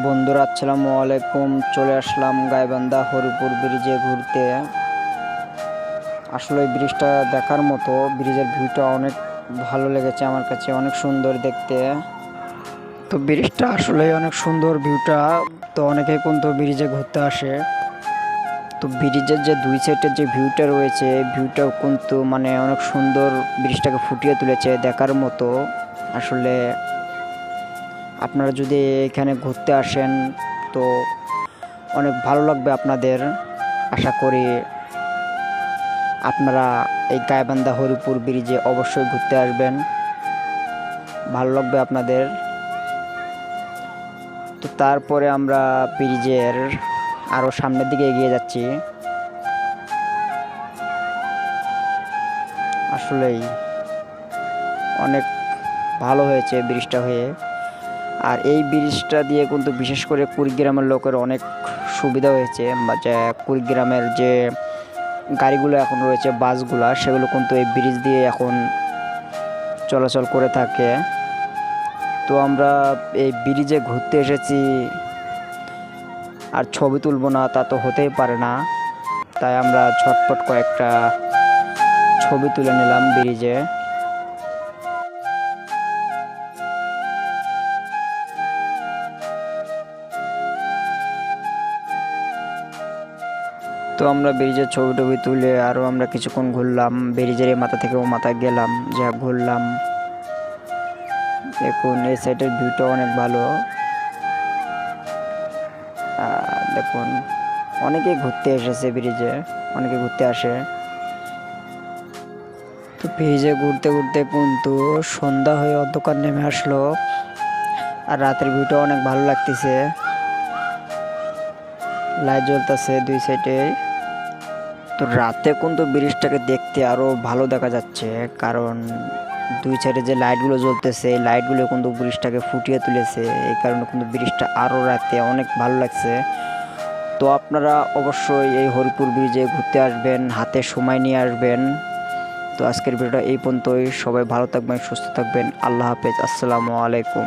বন্ধুরা আসসালামু আলাইকুম। চলে আসলাম গাইবান্ধা হরিপুর ব্রিজে ঘুরতে। আসলে এই ব্রিজটা দেখার মতো, ব্রিজের ভিউটা অনেক ভালো লেগেছে আমার কাছে, অনেক সুন্দর দেখতে। তো ব্রিজটা আসলে অনেক সুন্দর ভিউটা। তো অনেকেই কিন্তু ব্রিজে ঘুরতে আসে। তো ব্রিজের যে দুই সাইডের যে ভিউটা রয়েছে, ভিউটাও কিন্তু মানে অনেক সুন্দর, ব্রিজটাকে ফুটিয়ে তুলেছে দেখার মতো। আসলে আপনারা যদি এখানে ঘুরতে আসেন তো অনেক ভালো লাগবে আপনাদের। আশা করি আপনারা এই গাইবান্ধা হরিপুর ব্রিজে অবশ্যই ঘুরতে আসবেন, ভালো লাগবে আপনাদের। তো তারপরে আমরা ব্রিজের আরও সামনের দিকে এগিয়ে যাচ্ছি। আসলেই অনেক ভালো হয়েছে ব্রিজটা হয়ে। আর এই ব্রিজটা দিয়ে কিন্তু বিশেষ করে কুড়িগ্রামের লোকের অনেক সুবিধা হয়েছে, বা যে কুড়িগ্রামের যে গাড়িগুলো এখন রয়েছে, বাসগুলা, সেগুলো কিন্তু এই ব্রিজ দিয়ে এখন চলাচল করে থাকে। তো আমরা এই ব্রিজে ঘুরতে এসেছি, আর ছবি তুলবো না তা তো হতেই পারে না। তাই আমরা ঝটপট কয়েকটা ছবি তুলে নিলাম ব্রিজে। তো আমরা ব্রিজের ছবি টবি তুলে আরও আমরা কিছুক্ষণ ঘুরলাম, ব্রিজের এই মাথা থেকে ও মাথায় গেলাম, যা ঘুরলাম। দেখুন এই সাইডের ভিউটা অনেক ভালো। দেখুন অনেকেই ঘুরতে এসেছে ব্রিজে, অনেকে ঘুরতে আসে। তো ব্রিজে ঘুরতে ঘুরতে কিন্তু সন্ধ্যা হয়ে অন্ধকার নেমে আসলো, আর রাতের ভিউটা অনেক ভালো লাগতেছে। লাইট জ্বলতেছে দুই সাইডে। তো রাতে কিন্তু ব্রিজটাকে দেখতে আরো ভালো দেখা যাচ্ছে, কারণ দুই সাইডে যে লাইটগুলো জ্বলতেছে, এই লাইটগুলো কিন্তু ব্রিজটাকে ফুটিয়ে তুলেছে। এই কারণে কিন্তু ব্রিজটা আরো রাতে অনেক ভালো লাগছে। তো আপনারা অবশ্যই এই হরিপুর ব্রিজে ঘুরতে আসবেন, হাতে সময় নিয়ে আসবেন। তো আজকের ভিডিওটা এই পর্যন্তই। সবাই ভালো থাকবেন, সুস্থ থাকবেন। আল্লাহ হাফেজ, আসসালামু আলাইকুম।